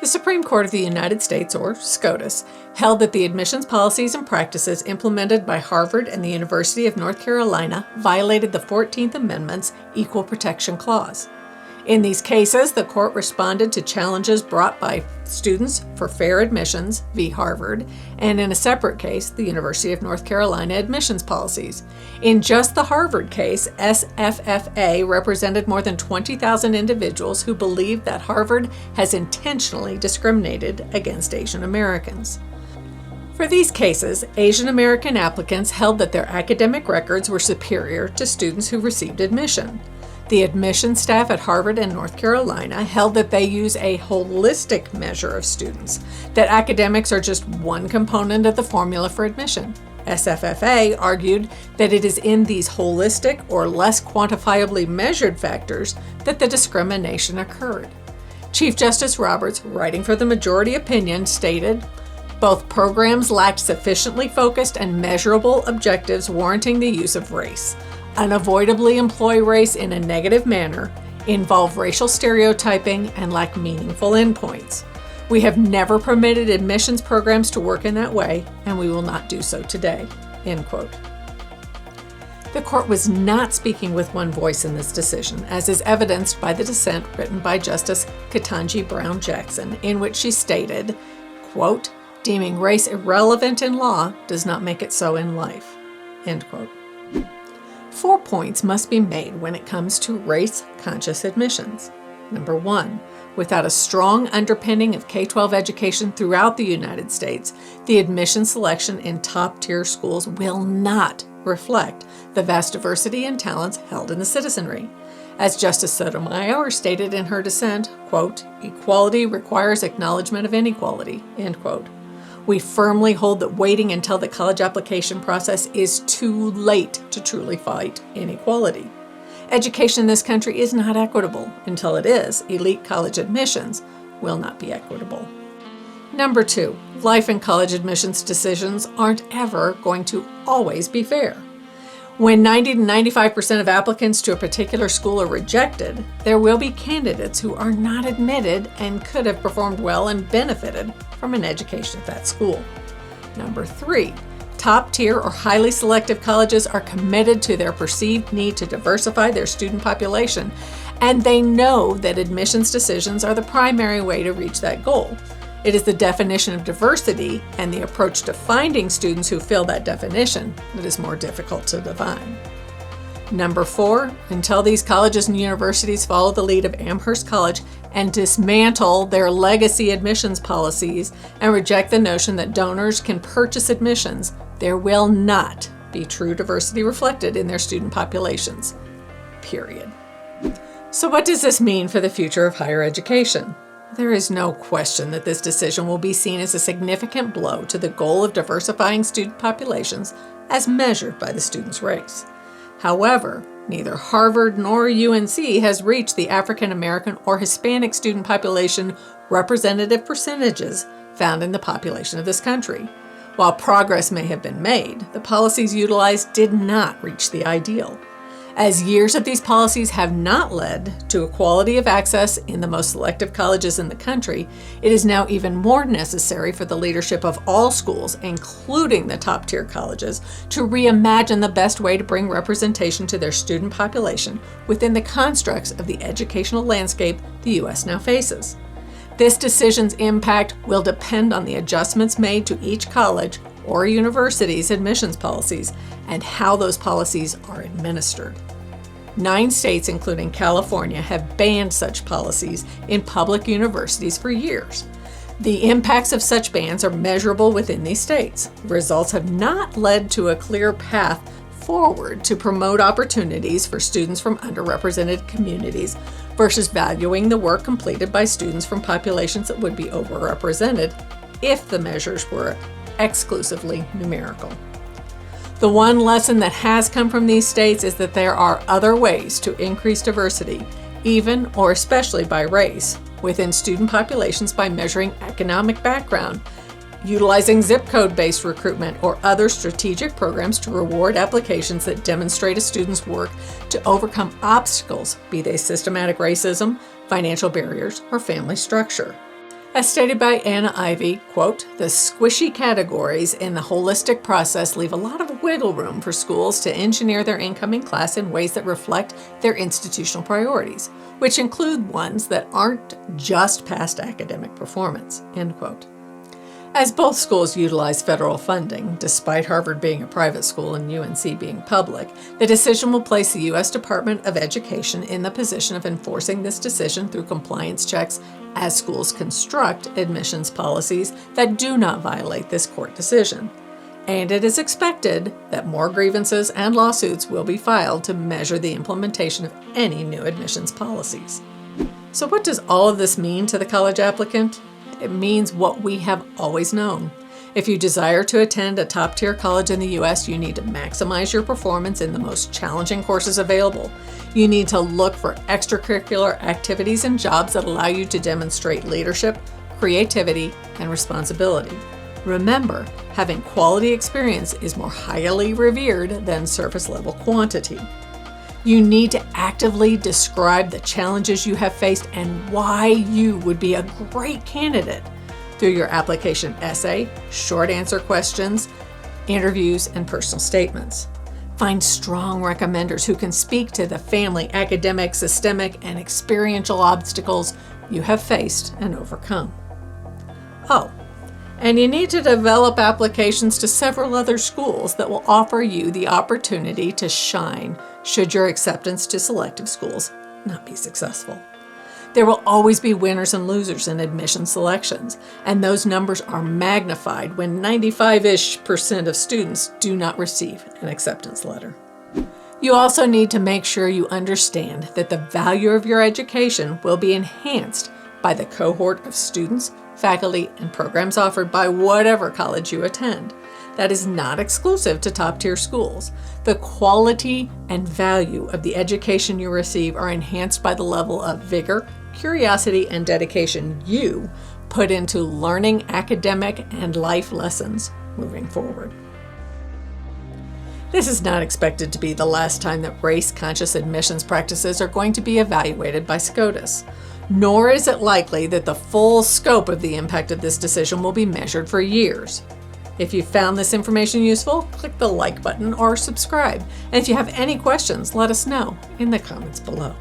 The Supreme Court of the United States, or SCOTUS, held that the admissions policies and practices implemented by Harvard and the University of North Carolina violated the 14th Amendment's Equal Protection Clause. In these cases, the court responded to challenges brought by Students for Fair Admissions v. Harvard, and in a separate case, the University of North Carolina admissions policies. In just the Harvard case, SFFA represented more than 20,000 individuals who believed that Harvard has intentionally discriminated against Asian Americans. For these cases, Asian American applicants held that their academic records were superior to students who received admission. The admissions staff at Harvard and North Carolina held that they use a holistic measure of students, that academics are just one component of the formula for admission. SFFA argued that it is in these holistic or less quantifiably measured factors that the discrimination occurred. Chief Justice Roberts, writing for the majority opinion, stated, "Both programs lacked sufficiently focused and measurable objectives warranting the use of race. Unavoidably employ race in a negative manner, involve racial stereotyping, and lack meaningful endpoints. We have never permitted admissions programs to work in that way, and we will not do so today." End quote. The court was not speaking with one voice in this decision, as is evidenced by the dissent written by Justice Ketanji Brown Jackson, in which she stated, quote, "Deeming race irrelevant in law does not make it so in life." End quote. 4 points must be made when it comes to race-conscious admissions. Number 1, without a strong underpinning of K-12 education throughout the United States, the admission selection in top-tier schools will not reflect the vast diversity and talents held in the citizenry. As Justice Sotomayor stated in her dissent, quote, "Equality requires acknowledgement of inequality," end quote. We firmly hold that waiting until the college application process is too late to truly fight inequality. Education in this country is not equitable. Until it is, elite college admissions will not be equitable. Number 2, life and college admissions decisions aren't ever going to always be fair. When 90 to 95% of applicants to a particular school are rejected, there will be candidates who are not admitted and could have performed well and benefited from an education at that school. Number 3, top-tier or highly selective colleges are committed to their perceived need to diversify their student population, and they know that admissions decisions are the primary way to reach that goal. It is the definition of diversity and the approach to finding students who fill that definition that is more difficult to define. Number 4, until these colleges and universities follow the lead of Amherst College and dismantle their legacy admissions policies and reject the notion that donors can purchase admissions, there will not be true diversity reflected in their student populations. Period. So what does this mean for the future of higher education? There is no question that this decision will be seen as a significant blow to the goal of diversifying student populations as measured by the student's race. However, neither Harvard nor UNC has reached the African American or Hispanic student population representative percentages found in the population of this country. While progress may have been made, the policies utilized did not reach the ideal. As years of these policies have not led to equality of access in the most selective colleges in the country, it is now even more necessary for the leadership of all schools, including the top-tier colleges, to reimagine the best way to bring representation to their student population within the constructs of the educational landscape the U.S. now faces. This decision's impact will depend on the adjustments made to each college or university's admissions policies and how those policies are administered. 9 states, including California, have banned such policies in public universities for years. The impacts of such bans are measurable within these states. The results have not led to a clear path forward to promote opportunities for students from underrepresented communities versus valuing the work completed by students from populations that would be overrepresented if the measures were exclusively numerical. The one lesson that has come from these states is that there are other ways to increase diversity, even or especially by race, within student populations by measuring economic background, utilizing zip code-based recruitment, or other strategic programs to reward applications that demonstrate a student's work to overcome obstacles, be they systematic racism, financial barriers, or family structure. As stated by Anna Ivey, quote, "The squishy categories in the holistic process leave a lot of wiggle room for schools to engineer their incoming class in ways that reflect their institutional priorities, which include ones that aren't just past academic performance," end quote. As both schools utilize federal funding, despite Harvard being a private school and UNC being public, the decision will place the U.S. Department of Education in the position of enforcing this decision through compliance checks as schools construct admissions policies that do not violate this court decision. And it is expected that more grievances and lawsuits will be filed to measure the implementation of any new admissions policies. So what does all of this mean to the college applicant? It means what we have always known. If you desire to attend a top-tier college in the U.S., you need to maximize your performance in the most challenging courses available. You need to look for extracurricular activities and jobs that allow you to demonstrate leadership, creativity, and responsibility. Remember, having quality experience is more highly revered than surface-level quantity. You need to actively describe the challenges you have faced and why you would be a great candidate through your application essay, short answer questions, interviews, and personal statements. Find strong recommenders who can speak to the family, academic, systemic, and experiential obstacles you have faced and overcome. Oh, and you need to develop applications to several other schools that will offer you the opportunity to shine should your acceptance to selective schools not be successful. There will always be winners and losers in admission selections, and those numbers are magnified when 95% of students do not receive an acceptance letter. You also need to make sure you understand that the value of your education will be enhanced by the cohort of students, faculty, and programs offered by whatever college you attend. That is not exclusive to top-tier schools. The quality and value of the education you receive are enhanced by the level of vigor, curiosity, and dedication you put into learning academic and life lessons moving forward. This is not expected to be the last time that race-conscious admissions practices are going to be evaluated by SCOTUS. Nor is it likely that the full scope of the impact of this decision will be measured for years. If you found this information useful, click the like button or subscribe. And if you have any questions, let us know in the comments below.